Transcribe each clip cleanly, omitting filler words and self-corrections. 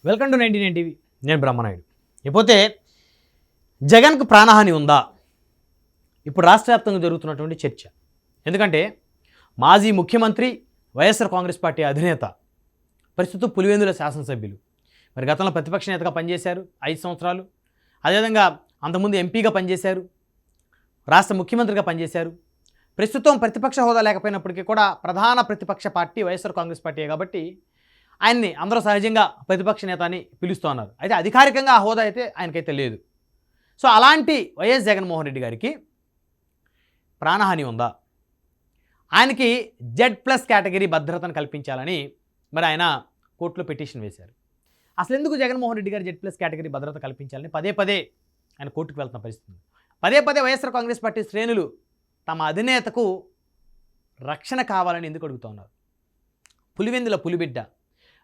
Welcome to 99 TV. నేను బ్రహ్మనాయుడు. ఇకపోతే జగన్కు ప్రాణహాని ఉందా? ఇప్పుడు రాష్ట్ర వ్యాప్తంగా జరుగుతున్నటువంటి చర్చ. ఎందుకంటే మాజీ ముఖ్యమంత్రి, వైఎస్ఆర్ కాంగ్రెస్ పార్టీ అధినేత, ప్రస్తుతం పులివెందుల శాసనసభ్యులు, మరి గతంలో ప్రతిపక్ష నేతగా పనిచేశారు 5 సంవత్సరాలు. అదేవిధంగా అంతకుముందు ఎంపీగా పనిచేశారు, రాష్ట్ర ముఖ్యమంత్రిగా పనిచేశారు. ప్రస్తుతం ప్రతిపక్ష హోదా లేకపోయినప్పటికీ కూడా ప్రధాన ప్రతిపక్ష పార్టీ వైఎస్ఆర్ కాంగ్రెస్ పార్టీ కాబట్టి ఆయన్ని అందరూ సహజంగా ప్రతిపక్ష నేత అని పిలుస్తూ ఉన్నారు. అయితే అధికారికంగా ఆ హోదా అయితే ఆయనకైతే లేదు. సో అలాంటి వైఎస్ జగన్మోహన్ రెడ్డి గారికి ప్రాణహాని ఉందా? ఆయనకి Z+ కేటగిరీ భద్రతను కల్పించాలని మరి ఆయన కోర్టులో పిటిషన్ వేశారు. అసలు ఎందుకు జగన్మోహన్ రెడ్డి గారు Z+ కేటగిరీ భద్రత కల్పించాలని పదే పదే ఆయన కోర్టుకు వెళ్తున్న పరిస్థితి. పదే పదే వైఎస్ఆర్ కాంగ్రెస్ పార్టీ శ్రేణులు తమ అధినేతకు రక్షణ కావాలని ఎందుకు అడుగుతూ ఉన్నారు? పులివెందుల పులిబిడ్డ,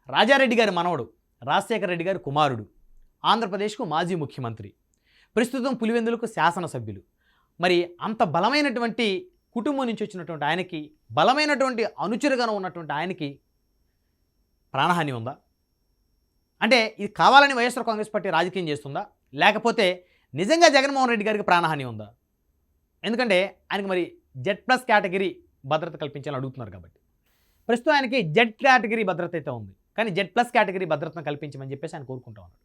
రాజారెడ్డి గారి మనవడు, రాజశేఖర రెడ్డి గారి కుమారుడు, ఆంధ్రప్రదేశ్కు మాజీ ముఖ్యమంత్రి, ప్రస్తుతం పులివెందులకు శాసనసభ్యులు. మరి అంత బలమైనటువంటి కుటుంబం నుంచి వచ్చినటువంటి ఆయనకి, బలమైనటువంటి అనుచరుగా ఉన్నటువంటి ఆయనకి ప్రాణహాని ఉందా? అంటే ఇది కావాలని వైఎస్ఆర్ కాంగ్రెస్ పార్టీ రాజకీయం చేస్తుందా, లేకపోతే నిజంగా జగన్మోహన్ రెడ్డి గారికి ప్రాణహాని ఉందా? ఎందుకంటే ఆయనకి మరి Z+ కేటగిరీ భద్రత కల్పించాలని అడుగుతున్నారు కాబట్టి. ప్రస్తుతం ఆయనకి Z కేటగిరీ భద్రత అయితే ఉంది, కానీ Z+ కేటగిరీ భద్రతను కల్పించమని చెప్పేసి ఆయన కోరుకుంటా ఉన్నాడు.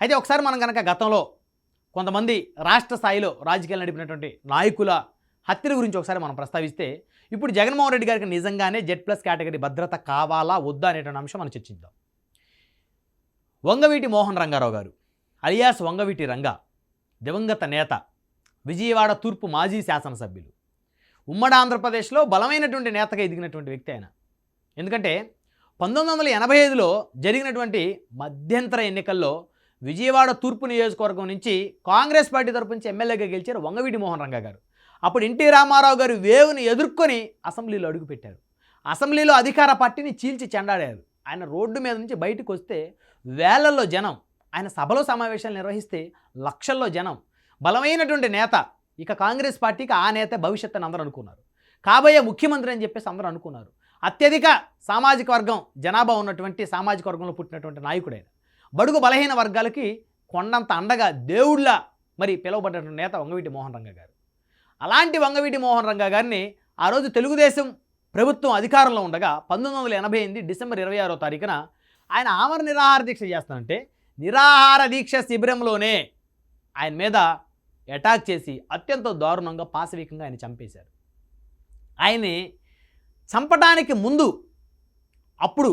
అయితే ఒకసారి మనం కనుక గతంలో కొంతమంది రాష్ట్ర స్థాయిలో రాజకీయాలు నడిపినటువంటి నాయకుల హత్యల గురించి ఒకసారి మనం ప్రస్తావిస్తే, ఇప్పుడు జగన్మోహన్ రెడ్డి గారికి నిజంగానే Z+ కేటగిరీ భద్రత కావాలా వద్దా అనేటువంటి అంశం మనం చర్చిద్దాం. వంగవీటి మోహన్ రంగారావు గారు అలియాస్ వంగవీటి రంగా, దివంగత నేత, విజయవాడ తూర్పు మాజీ శాసనసభ్యులు, ఉమ్మడి ఆంధ్రప్రదేశ్లో బలమైనటువంటి నేతగా ఎదిగినటువంటి వ్యక్తి ఆయన. ఎందుకంటే 1985లో జరిగినటువంటి మధ్యంతర ఎన్నికల్లో విజయవాడ తూర్పు నియోజకవర్గం నుంచి కాంగ్రెస్ పార్టీ తరపు నుంచి ఎమ్మెల్యేగా గెలిచారు వంగవీటి మోహన్ రంగా గారు. అప్పుడు ఎన్టీ రామారావు గారు వేవుని ఎదుర్కొని అసెంబ్లీలో అడుగుపెట్టారు. అసెంబ్లీలో అధికార పార్టీని చీల్చి చెండాడారు. ఆయన రోడ్డు మీద నుంచి బయటకు వస్తే వేలల్లో జనం, ఆయన సభలో సమావేశాలు నిర్వహిస్తే లక్షల్లో జనం. బలమైనటువంటి నేత, ఇక కాంగ్రెస్ పార్టీకి ఆ నేత భవిష్యత్తు అని అందరూ అనుకున్నారు. కాబోయే ముఖ్యమంత్రి అని చెప్పేసి అందరూ అనుకున్నారు. అత్యధిక సామాజిక వర్గం జనాభా ఉన్నటువంటి సామాజిక వర్గంలో పుట్టినటువంటి నాయకుడైన, బడుగు బలహీన వర్గాలకి కొండంత అండగా దేవుళ్ళ మరి పిలువబడ్డటువంటి నేత వంగవీటి మోహన్ రంగా గారు. అలాంటి వంగవీటి మోహన్ రంగా గారిని ఆ రోజు తెలుగుదేశం ప్రభుత్వం అధికారంలో ఉండగా 1988 డిసెంబర్ 26వ తారీఖున ఆయన ఆమర నిరాహార దీక్ష చేస్తానంటే నిరాహార దీక్ష శిబిరంలోనే ఆయన మీద అటాక్ చేసి అత్యంత దారుణంగా పాశవికంగా ఆయన చంపేశారు. ఆయన్ని చంపడానికి ముందు అప్పుడు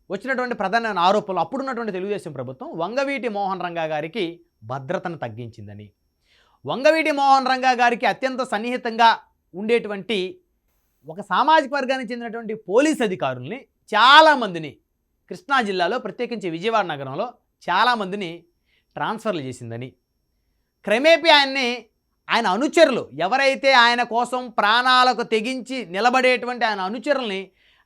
వచ్చినటువంటి ప్రధానమైన ఆరోపణలు, అప్పుడున్నటువంటి తెలుగుదేశం ప్రభుత్వం వంగవీటి మోహన్ రంగా గారికి భద్రతను తగ్గించిందని, వంగవీటి మోహన్ రంగా గారికి అత్యంత సన్నిహితంగా ఉండేటువంటి ఒక సామాజిక వర్గానికి చెందినటువంటి పోలీస్ అధికారుల్ని చాలామందిని కృష్ణా జిల్లాలో ప్రత్యేకించి విజయవాడ నగరంలో చాలామందిని ట్రాన్స్ఫర్లు చేసిందని, క్రమేపీ ఆయన అనుచరులు ఎవరైతే ఆయన కోసం ప్రాణాలకు తెగించి నిలబడేటువంటి ఆయన అనుచరుల్ని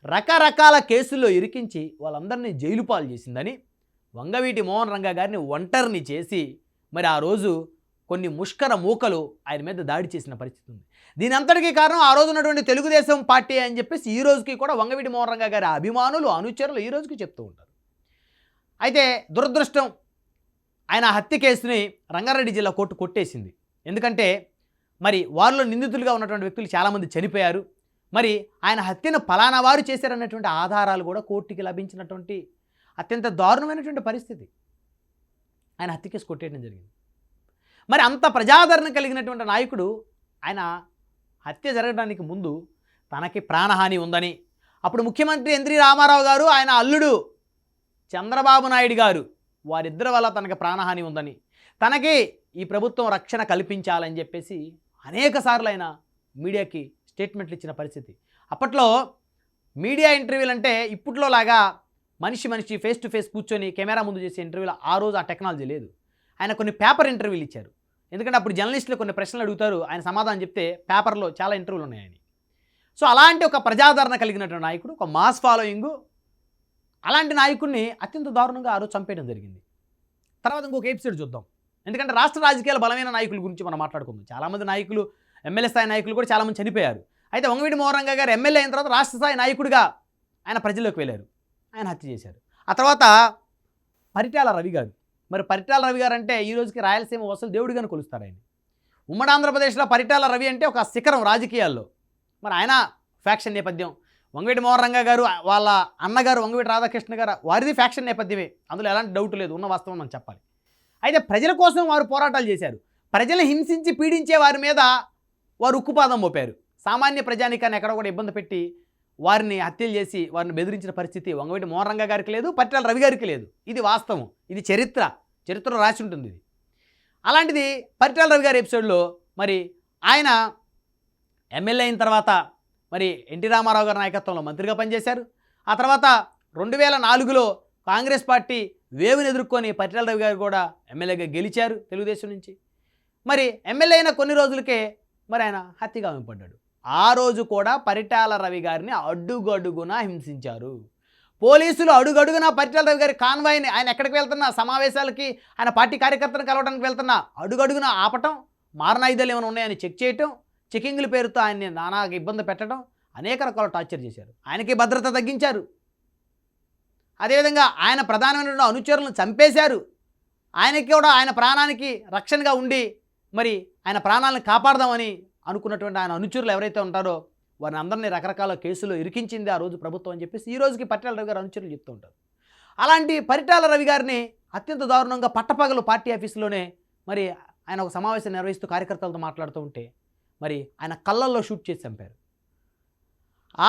రకరకాల కేసుల్లో ఇరికించి వాళ్ళందరినీ జైలు పాలు చేసిందని, వంగవీటి మోహన్ రంగా గారిని ఒంటరిని చేసి మరి ఆ రోజు కొన్ని ముష్కర మూకలు ఆయన మీద దాడి చేసిన పరిస్థితి ఉంది. దీని అంతటికీ కారణం ఆ రోజు ఉన్నటువంటి తెలుగుదేశం పార్టీ అని చెప్పేసి ఈ రోజుకి కూడా వంగవీటి మోహన్ రంగా గారి అభిమానులు, అనుచరులు ఈ రోజుకి చెప్తూ ఉంటారు. అయితే దురదృష్టం, ఆయన హత్య కేసుని రంగారెడ్డి జిల్లా కోర్టు కొట్టేసింది. ఎందుకంటే మరి వారిలో నిందితులుగా ఉన్నటువంటి వ్యక్తులు చాలామంది చనిపోయారు. మరి ఆయన హత్యను ఫలానా వారు చేశారన్నటువంటి ఆధారాలు కూడా కోర్టుకి లభించినటువంటి అత్యంత దారుణమైనటువంటి పరిస్థితి. ఆయన హత్య కేసు కొట్టేయడం జరిగింది. మరి అంత ప్రజాదరణ కలిగినటువంటి నాయకుడు ఆయన హత్య జరగడానికి ముందు తనకి ప్రాణహాని ఉందని, అప్పుడు ముఖ్యమంత్రి ఎన్టీ రామారావు గారు, ఆయన అల్లుడు చంద్రబాబు నాయుడు గారు, వారిద్దరి వల్ల తనకి ప్రాణహాని ఉందని, తనకి ఈ ప్రభుత్వం రక్షణ కల్పించాలని చెప్పేసి అనేక సార్లు ఆయన మీడియాకి స్టేట్మెంట్లు ఇచ్చిన పరిస్థితి. అప్పట్లో మీడియా ఇంటర్వ్యూలు అంటే ఇప్పట్లో లాగా మనిషి ఫేస్ టు ఫేస్ కూర్చొని కెమెరా ముందు చేసే ఇంటర్వ్యూలు ఆ రోజు ఆ టెక్నాలజీ లేదు. ఆయన కొన్ని పేపర్ ఇంటర్వ్యూలు ఇచ్చారు. ఎందుకంటే అప్పుడు జర్నలిస్టులు కొన్ని ప్రశ్నలు అడుగుతారు, ఆయన సమాధానం చెప్తే పేపర్లో చాలా ఇంటర్వ్యూలు ఉన్నాయని. సో అలాంటి ఒక ప్రజాదరణ కలిగినటువంటి నాయకుడు, ఒక మాస్ ఫాలోయింగు, అలాంటి నాయకుడిని అత్యంత దారుణంగా ఆ రోజు చంపేయడం జరిగింది. తర్వాత ఇంకొక ఎపిసోడ్ చూద్దాం. ఎందుకంటే రాష్ట్ర రాజకీయాల బలమైన నాయకుల గురించి మనం మాట్లాడుకుందాం. చాలామంది నాయకులు, ఎమ్మెల్యే స్థాయి నాయకులు కూడా చాలామంది చనిపోయారు. అయితే వంగవీటి మోహన్ రంగా గారు ఎమ్మెల్యే అయిన తర్వాత రాష్ట్ర స్థాయి నాయకుడిగా ఆయన ప్రజల్లోకి వెళ్ళారు. ఆయన హత్య చేశారు. ఆ తర్వాత పరిటాల రవి గారు. మరి పరిటాల రవి గారు అంటే ఈ రోజుకి రాయలసీమ వసలు దేవుడిగానే కొలుస్తారు ఆయన. ఉమ్మడి ఆంధ్రప్రదేశ్లో పరిటాల రవి అంటే ఒక శిఖరం రాజకీయాల్లో. మరి ఆయన ఫ్యాక్షన్ నేపథ్యం, వంగవీటి మోహన్ రంగా గారు వాళ్ళ అన్నగారు వంగవీటి రాధాకృష్ణ గారు వారిది ఫ్యాక్షన్ నేపథ్యమే, అందులో ఎలాంటి డౌట్ లేదు, ఉన్న వాస్తవం మనం చెప్పాలి. అయితే ప్రజల కోసం వారు పోరాటాలు చేశారు. ప్రజలను హింసించి పీడించే వారి మీద వారు ఉక్కుపాదం మోపారు. సామాన్య ప్రజానికాన్ని ఎక్కడ కూడా ఇబ్బంది పెట్టి వారిని హత్యలు చేసి వారిని బెదిరించిన పరిస్థితి వంగవీటి మోహన్ రంగా గారికి లేదు, పరిటాల రవి గారికి లేదు. ఇది వాస్తవం, ఇది చరిత్రలో రాసి ఉంటుంది ఇది. అలాంటిది పరిటాల రవి గారి ఎపిసోడ్లో మరి ఆయన ఎమ్మెల్యే అయిన తర్వాత మరి ఎన్టీ రామారావు గారి నాయకత్వంలో మంత్రిగా పనిచేశారు. ఆ తర్వాత 2004లో కాంగ్రెస్ పార్టీ వేవుని ఎదుర్కొని పరిటాల రవి గారు కూడా ఎమ్మెల్యేగా గెలిచారు తెలుగుదేశం నుంచి. మరి ఎమ్మెల్యే అయిన కొన్ని రోజులకే మరి ఆయన హత్యగా పడ్డాడు. ఆ రోజు కూడా పరిటాల రవి గారిని అడుగడుగునా హింసించారు పోలీసులు. అడుగడుగునా పరిటాల రవి గారి కాన్వాయ్ని, ఆయన ఎక్కడికి వెళ్తున్నా సమావేశాలకి, ఆయన పార్టీ కార్యకర్తలను కలవడానికి వెళ్తున్నా అడుగడుగునా ఆపటం, మారణాయుధాలు ఏమైనా ఉన్నాయని చెక్ చేయటం, చెకింగ్ల పేరుతో ఆయన్ని నానాగా ఇబ్బంది పెట్టడం, అనేక రకాల టార్చర్ చేశారు. ఆయనకి భద్రత తగ్గించారు. అదేవిధంగా ఆయన ప్రధానమైన అనుచరులను చంపేశారు. ఆయనకి కూడా ఆయన ప్రాణానికి రక్షణగా ఉండి మరి ఆయన ప్రాణాలను కాపాడదామని అనుకున్నటువంటి ఆయన అనుచరులు ఎవరైతే ఉంటారో వారిని అందరినీ రకరకాల కేసులు ఇరికించింది ఆ రోజు ప్రభుత్వం అని చెప్పేసి ఈ రోజుకి పరిటాల రవి గారు అనుచరులు చెప్తూ ఉంటారు. అలాంటి పరిటాల రవి గారిని అత్యంత దారుణంగా పట్టపగలు పార్టీ ఆఫీసులోనే మరి ఆయన ఒక సమావేశం నిర్వహిస్తూ కార్యకర్తలతో మాట్లాడుతూ ఉంటే మరి ఆయన కళ్ళల్లో షూట్ చేసి చంపారు.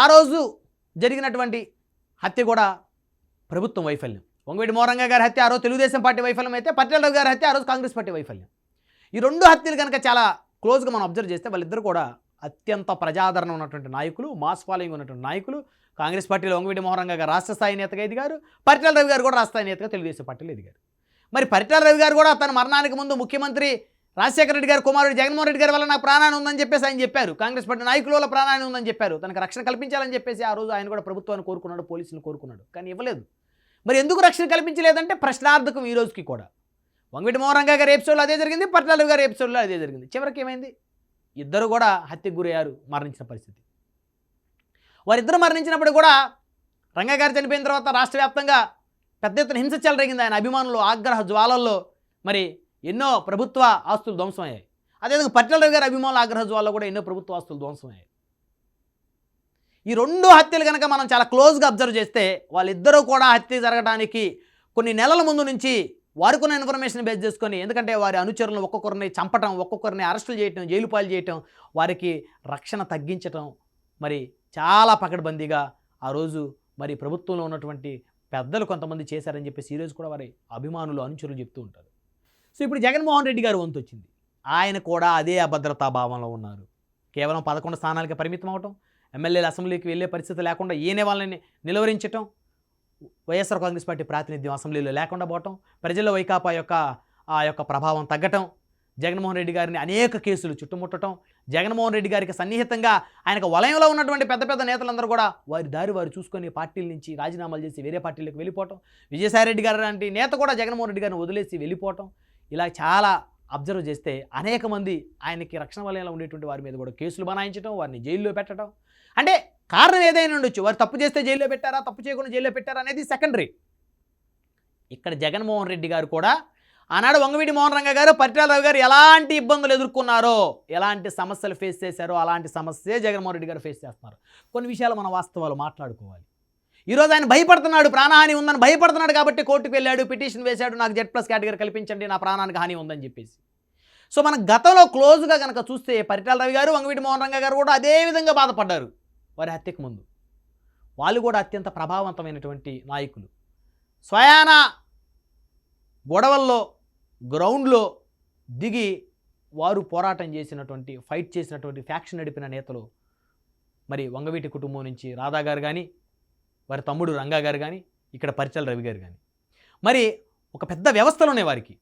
ఆ రోజు జరిగినటువంటి హత్య కూడా ప్రభుత్వం వైఫల్యం. వంగవీటి మోహన్ రంగా గారి హత్య ఆ రోజు తెలుగుదేశం పార్టీ వైఫల్యం అయితే పరిటాల రవి గారి హత్య ఆ రోజు కాంగ్రెస్ పార్టీ వైఫల్యం. ఈ రెండు హత్యలు కనుక చాలా క్లోజ్గా మనం అబ్జర్వ్ చేస్తే వాళ్ళిద్దరు కూడా అత్యంత ప్రజాదరణ ఉన్నటువంటి నాయకులు, మాస్ ఫాలోయింగ్ ఉన్నటువంటి నాయకులు. కాంగ్రెస్ పార్టీలో వంగవీటి మోహన్ రంగా గారు రాష్ట్ర స్థాయి నేతగా ఎదిగారు, పరిటాల రవి గారు కూడా రాష్ట్ర స్థాయి నేతగా తెలుగుదేశం పార్టీలో ఎదిగారు. మరి పరిటాల రవి గారు కూడా తన మరణానికి ముందు ముఖ్యమంత్రి రాజశేఖర రెడ్డి గారు కుమారుడు జగన్మోహన్ రెడ్డి గారి వల్ల నాకు ప్రాణాన్ని ఉందని చెప్పేసి ఆయన చెప్పారు. కాంగ్రెస్ పార్టీ నాయకుల వల్ల ప్రాణాన్ని ఉందని చెప్పారు. తనకు రక్షణ కల్పించాలని చెప్పేసి ఆ రోజు ఆయన కూడా ప్రభుత్వాన్ని కోరుకున్నాడు, పోలీసులను కోరుకున్నాడు, కానీ ఇవ్వలేదు. మరి ఎందుకు రక్షణ కల్పించలేదంటే ప్రశ్నార్థకం ఈ రోజుకి కూడా. వంగవీటి మోహన్ రంగా గారి ఎపిసోడ్లో అదే జరిగింది, పరిటాల రవి గారి ఎపిసోడ్లో అదే జరిగింది. చివరికి ఏమైంది? ఇద్దరు కూడా హత్యకు గురయ్యారు, మరణించిన పరిస్థితి. వారిద్దరు మరణించినప్పుడు కూడా రంగా గారు చనిపోయిన తర్వాత రాష్ట్ర వ్యాప్తంగా పెద్ద ఎత్తున హింస చెలరేగింది. ఆయన అభిమానులు ఆగ్రహ జ్వాలల్లో మరి ఎన్నో ప్రభుత్వ ఆస్తులు ధ్వంసమయ్యాయి. అదేవిధంగా పరిటాల రవి గారి అభిమానుల ఆగ్రహ జ్వాలలో కూడా ఎన్నో ప్రభుత్వ ఆస్తులు ధ్వంసమయ్యాయి. ఈ రెండు హత్యలు కనుక మనం చాలా క్లోజ్గా అబ్జర్వ్ చేస్తే వాళ్ళిద్దరూ కూడా హత్య జరగడానికి కొన్ని నెలల ముందు నుంచి వారికున్న ఇన్ఫర్మేషన్ బేస్ చేసుకొని, ఎందుకంటే వారి అనుచరులను ఒక్కొక్కరిని చంపటం, ఒక్కొక్కరిని అరెస్టులు చేయటం, జైలు పాలు చేయటం, వారికి రక్షణ తగ్గించటం మరి చాలా పకడ్బందీగా ఆ రోజు మరి ప్రభుత్వంలో ఉన్నటువంటి పెద్దలు కొంతమంది చేశారని చెప్పేసి ఈరోజు కూడా వారి అభిమానులు అనుచరులు చెప్తూ ఉంటారు. సో ఇప్పుడు జగన్మోహన్ రెడ్డి గారు వంతు వచ్చింది. ఆయన కూడా అదే అభద్రతా భావంలో ఉన్నారు. కేవలం 11 స్థానాలకి పరిమితం అవటం, ఎమ్మెల్యేలు అసెంబ్లీకి వెళ్ళే పరిస్థితి లేకుండా ఈయనే వాళ్ళని నిలువరించటం, వైఎస్ఆర్ కాంగ్రెస్ పార్టీ ప్రాతినిధ్యం అసెంబ్లీలో లేకుండా పోవటం, ప్రజల్లో వైకాపా యొక్క ప్రభావం తగ్గటం, జగన్మోహన్ రెడ్డి గారిని అనేక కేసులు చుట్టుముట్టడం, జగన్మోహన్ రెడ్డి గారికి సన్నిహితంగా ఆయనకు వలయంలో ఉన్నటువంటి పెద్ద పెద్ద నేతలందరూ కూడా వారి దారి వారు చూసుకొని పార్టీల నుంచి రాజీనామాలు చేసి వేరే పార్టీలకు వెళ్ళిపోవటం, విజయసాయిరెడ్డి గారు లాంటి నేత కూడా జగన్మోహన్ రెడ్డి గారిని వదిలేసి వెళ్ళిపోవటం, ఇలా చాలా అబ్జర్వ్ చేస్తే అనేక మంది ఆయనకి రక్షణ వలయంలో ఉండేటువంటి వారి మీద కూడా కేసులు బనాయించడం, వారిని జైల్లో పెట్టడం. అంటే కారణం ఏదైనా ఉండొచ్చు, వారు తప్పు చేస్తే జైల్లో పెట్టారా, తప్పు చేయకుండా జైల్లో పెట్టారా అనేది సెకండరీ. ఇక్కడ జగన్మోహన్ రెడ్డి గారు కూడా ఆనాడు వంగవీటి మోహన్ రంగా గారు, పరిటాల రవి గారు ఎలాంటి ఇబ్బందులు ఎదుర్కొన్నారో, ఎలాంటి సమస్యలు ఫేస్ చేశారో అలాంటి సమస్యే జగన్మోహన్ రెడ్డి గారు ఫేస్ చేస్తున్నారు. కొన్ని విషయాలు మన వాస్తవాలు మాట్లాడుకోవాలి. ఈరోజు ఆయన భయపడుతున్నాడు, ప్రాణహాని ఉందని భయపడుతున్నాడు కాబట్టి కోర్టుకు వెళ్ళాడు, పిటిషన్ వేశాడు, నాకు Z+ కేటగిరీ కల్పించండి, నా ప్రాణానికి హాని ఉందని చెప్పేసి. సో మన గతంలో క్లోజ్గా కనుక చూస్తే పరిటాల రవి గారు, వంగవీటి మోహన్ రంగా గారు కూడా అదే విధంగా బాధపడ్డారు వారి హత్యకు ముందు. వాళ్ళు కూడా అత్యంత ప్రభావవంతమైనటువంటి నాయకులు. స్వయాన గొడవల్లో గ్రౌండ్లో దిగి వారు పోరాటం చేసినటువంటి, ఫైట్ చేసినటువంటి, ఫ్యాక్షన్ నడిపిన నేతలు మరి వంగవీటి కుటుంబం నుంచి రాధా గారు కానీ, వారి తమ్ముడు రంగా గారు కానీ, ఇక్కడ పరిటాల రవి గారు కానీ. మరి ఒక పెద్ద వ్యవస్థలోనే వారికి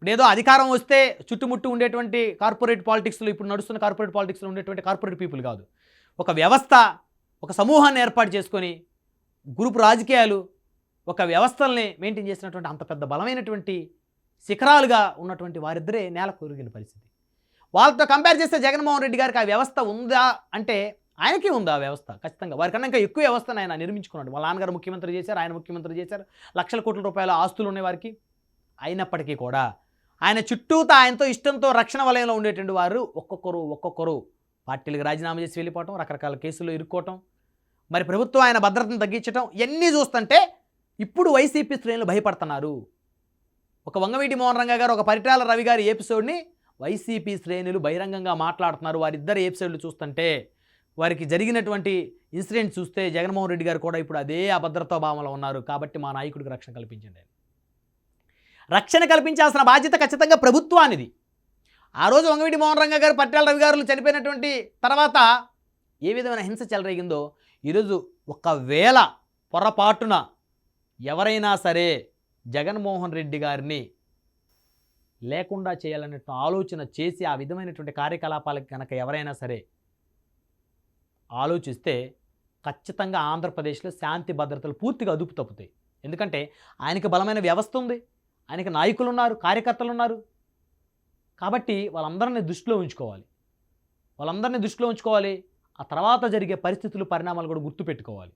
ఏదో అధికారం వస్తే చుట్టుముట్టు ఉండేటువంటి కార్పొరేట్ పాలిటిక్స్లో, ఇప్పుడు నడుస్తున్న కార్పొరేట్ పాలిటిక్స్లో ఉండేటువంటి కార్పొరేట్ పీపుల్ కాదు. ఒక వ్యవస్థ, ఒక సమూహాన్ని ఏర్పాటు చేసుకొని గ్రూప్ రాజకీయాలు, ఒక వ్యవస్థల్ని మెయింటైన్ చేసినటువంటి అంత పెద్ద బలమైనటువంటి శిఖరాలుగా ఉన్నటువంటి వారిద్దరే నేల కొరిగిన పరిస్థితి. వాళ్ళతో కంపేర్ చేస్తే జగన్మోహన్ రెడ్డి గారికి ఆ వ్యవస్థ ఉందా అంటే ఆయనకే ఉంది ఆ వ్యవస్థ ఖచ్చితంగా. వారికన్నా ఇంకా ఎక్కువ వ్యవస్థను ఆయన నిర్మించుకున్నాడు. వాళ్ళ నాన్నగారు ముఖ్యమంత్రి చేశారు, ఆయన ముఖ్యమంత్రి చేశారు. లక్షల కోట్ల రూపాయల ఆస్తులు ఉన్నాయి వారికి. అయినప్పటికీ కూడా ఆయన చుట్టూతా ఆయనతో ఇష్టంతో రక్షణ వలయంలో ఉండేటువంటి వారు ఒక్కొక్కరు పార్టీలకు రాజీనామా చేసి వెళ్ళిపోవటం, రకరకాల కేసుల్లో ఇరుక్కోవటం, మరి ప్రభుత్వం ఆయన భద్రతను తగ్గించడం, ఇవన్నీ చూస్తుంటే ఇప్పుడు వైసీపీ శ్రేణులు భయపడుతున్నారు. ఒక వంగవీటి మోహన్ రంగా గారు, ఒక పరిటాల రవి గారి ఎపిసోడ్ని వైసీపీ శ్రేణులు బహిరంగంగా మాట్లాడుతున్నారు. వారిద్దరు ఎపిసోడ్లు చూస్తుంటే, వారికి జరిగినటువంటి ఇన్సిడెంట్ చూస్తే జగన్మోహన్ రెడ్డి గారు కూడా ఇప్పుడు అదే అభద్రతా భావంలో ఉన్నారు. కాబట్టి మా నాయకుడికి రక్షణ కల్పించండి. రక్షణ కల్పించాల్సిన బాధ్యత ఖచ్చితంగా ప్రభుత్వానిది. ఆ రోజు వంగవీటి మోహన్ రంగా గారు, పరిటాల రవి గారు చనిపోయినటువంటి తర్వాత ఏ విధమైన హింస చెలరేగిందో, ఈరోజు ఒకవేళ పొరపాటున ఎవరైనా సరే జగన్మోహన్ రెడ్డి గారిని లేకుండా చేయాలన్నట్టు ఆలోచన చేసి ఆ విధమైనటువంటి కార్యకలాపాలకు కనుక ఎవరైనా సరే ఆలోచిస్తే ఖచ్చితంగా ఆంధ్రప్రదేశ్లో శాంతి భద్రతలు పూర్తిగా అదుపు తప్పుతాయి. ఎందుకంటే ఆయనకి బలమైన వ్యవస్థ ఉంది, ఆయనకి నాయకులు ఉన్నారు, కార్యకర్తలు ఉన్నారు. కాబట్టి వాళ్ళందరినీ దృష్టిలో ఉంచుకోవాలి. ఆ తర్వాత జరిగే పరిస్థితులు, పరిణామాలు కూడా గుర్తుపెట్టుకోవాలి.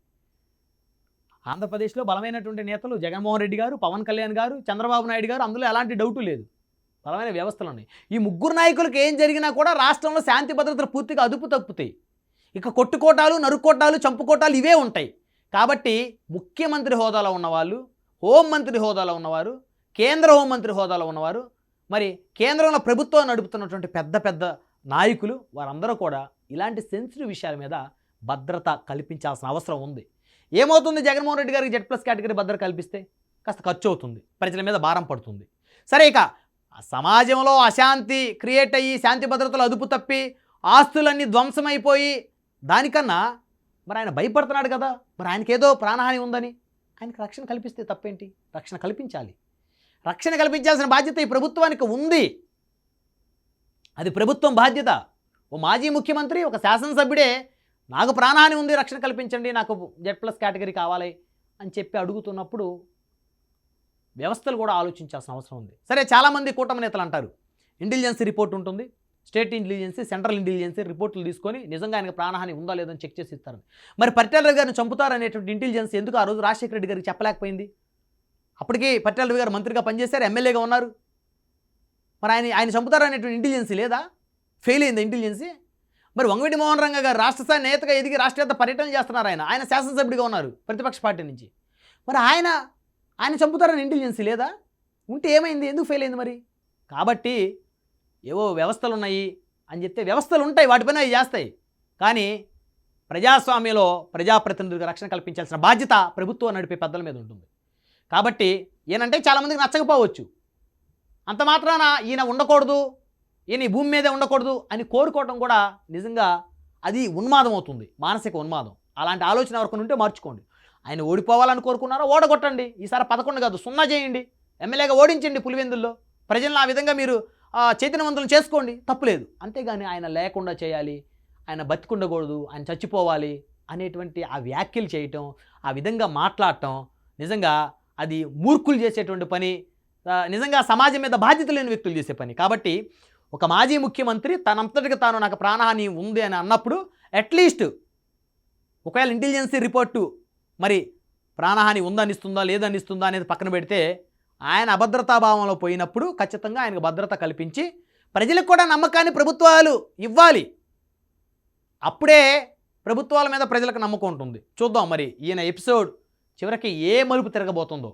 ఆంధ్రప్రదేశ్లో బలమైనటువంటి నేతలు జగన్మోహన్ రెడ్డి గారు, పవన్ కళ్యాణ్ గారు, చంద్రబాబు నాయుడు గారు, అందులో ఎలాంటి డౌటు లేదు. బలమైన వ్యవస్థలు ఉన్నాయి. ఈ ముగ్గురు నాయకులకు ఏం జరిగినా కూడా రాష్ట్రంలో శాంతి భద్రతలు పూర్తిగా అదుపు తప్పుతాయి. ఇక కొట్టుకోటాలు, నరుక్కోటాలు, చంపుకోటాలు ఇవే ఉంటాయి. కాబట్టి ముఖ్యమంత్రి హోదాలో ఉన్నవాళ్ళు, హోంమంత్రి హోదాలో ఉన్నవారు, కేంద్ర హోంమంత్రి హోదాలో ఉన్నవారు, మరి కేంద్రంలో ప్రభుత్వం నడుపుతున్నటువంటి పెద్ద పెద్ద నాయకులు, వారందరూ కూడా ఇలాంటి సెన్సిటివ్ విషయాల మీద భద్రత కల్పించాల్సిన అవసరం ఉంది. ఏమవుతుంది, జగన్మోహన్ రెడ్డి గారికి Z+ కేటగిరీ భద్రత కల్పిస్తే కాస్త ఖర్చు అవుతుంది, ప్రజల మీద భారం పడుతుంది. సరే, ఇక సమాజంలో అశాంతి క్రియేట్ అయ్యి శాంతి భద్రతలు అదుపు తప్పి ఆస్తులన్నీ ధ్వంసమైపోయి దానికన్నా మరి ఆయన భయపడుతున్నాడు కదా, మరి ఆయనకి ఏదో ప్రాణహాని ఉందని ఆయనకి రక్షణ కల్పిస్తే తప్పేంటి? రక్షణ కల్పించాలి. రక్షణ కల్పించాల్సిన బాధ్యత ఈ ప్రభుత్వానికి ఉంది. అది ప్రభుత్వం బాధ్యత. ఓ మాజీ ముఖ్యమంత్రి, ఒక శాసనసభ్యుడే నాకు ప్రాణహాని ఉంది, రక్షణ కల్పించండి, నాకు Z+ కేటగిరీ కావాలి అని చెప్పి అడుగుతున్నప్పుడు వ్యవస్థలు కూడా ఆలోచించాల్సిన అవసరం ఉంది. సరే, చాలామంది కూటమి నేతలు అంటారు ఇంటెలిజెన్స్ రిపోర్ట్ ఉంటుంది, స్టేట్ ఇంటెలిజెన్స్, సెంట్రల్ ఇంటెలిజెన్స్ రిపోర్టులు తీసుకొని నిజంగా ఆయనకు ప్రాణహాని ఉందా లేదని చెక్ చేసి ఇస్తారని. మరి పరిటాల రవి గారిని చంపుతారనేటువంటి ఇంటెలిజెన్స్ ఎందుకు ఆ రోజు రాజశేఖర రెడ్డి గారికి చెప్పలేకపోయింది? అప్పటికి పరిటాల రవి గారు మంత్రిగా పనిచేశారు, ఎమ్మెల్యేగా ఉన్నారు. మరి ఆయన చంపుతారనేటువంటి ఇంటెలిజెన్సీ లేదా? ఫెయిల్ అయింది ఇంటెలిజెన్సీ. మరి వంగవీటి మోహన్ రంగా గారు రాష్ట్ర స్థాయి నేతగా ఎదిగి రాష్ట్ర నేత పర్యటన చేస్తున్నారు. ఆయన శాసనసభ్యుడిగా ఉన్నారు ప్రతిపక్ష పార్టీ నుంచి. మరి ఆయన చంపుతారని ఇంటెలిజెన్సీ లేదా? ఉంటే ఏమైంది, ఎందుకు ఫెయిల్ అయింది మరి? కాబట్టి ఏవో వ్యవస్థలు ఉన్నాయి అని చెప్తే వ్యవస్థలు ఉంటాయి, వాటిపైన అవి చేస్తాయి. కానీ ప్రజాస్వామ్యంలో ప్రజాప్రతినిధులకు రక్షణ కల్పించాల్సిన బాధ్యత ప్రభుత్వం నడిపే పెద్దల మీద ఉంటుంది. కాబట్టి ఈయనంటే చాలామందికి నచ్చకపోవచ్చు. అంత మాత్రాన ఈయన ఉండకూడదు, ఈయన ఈ భూమి మీదే ఉండకూడదు అని కోరుకోవటం కూడా నిజంగా అది ఉన్మాదం అవుతుంది, మానసిక ఉన్మాదం. అలాంటి ఆలోచన ఎవరికి ఉంటే మార్చుకోండి. ఆయన ఓడిపోవాలని కోరుకున్నారో ఓడగొట్టండి. ఈసారి 11 కాదు 0 చేయండి, ఎమ్మెల్యేగా ఓడించండి పులివెందుల్లో. ప్రజలను ఆ విధంగా మీరు చైతన్యవంతులను చేసుకోండి, తప్పులేదు. అంతేగాని ఆయన లేకుండా చేయాలి, ఆయన బతికుండకూడదు, ఆయన చచ్చిపోవాలి అనేటువంటి ఆ వ్యాఖ్యలు చేయటం, ఆ విధంగా మాట్లాడటం నిజంగా అది మూర్ఖులు చేసేటువంటి పని, నిజంగా సమాజం మీద బాధ్యత లేని వ్యక్తులు చేసే పని. కాబట్టి ఒక మాజీ ముఖ్యమంత్రి తనంతటికి తాను నాకు ప్రాణహాని ఉంది అని అన్నప్పుడు అట్లీస్ట్ ఒకవేళ ఇంటెలిజెన్సీ రిపోర్టు మరి ప్రాణహాని ఉందనిస్తుందా లేదనిస్తుందా అనేది పక్కన పెడితే, ఆయన అభద్రతాభావంలో పోయినప్పుడు ఖచ్చితంగా ఆయనకు భద్రత కల్పించి ప్రజలకు కూడా నమ్మకాన్ని ప్రభుత్వాలు ఇవ్వాలి. అప్పుడే ప్రభుత్వాల మీద ప్రజలకు నమ్మకం ఉంటుంది. చూద్దాం మరి ఈయన ఎపిసోడ్ చివరికి ఏ మలుపు తిరగబోతుందో.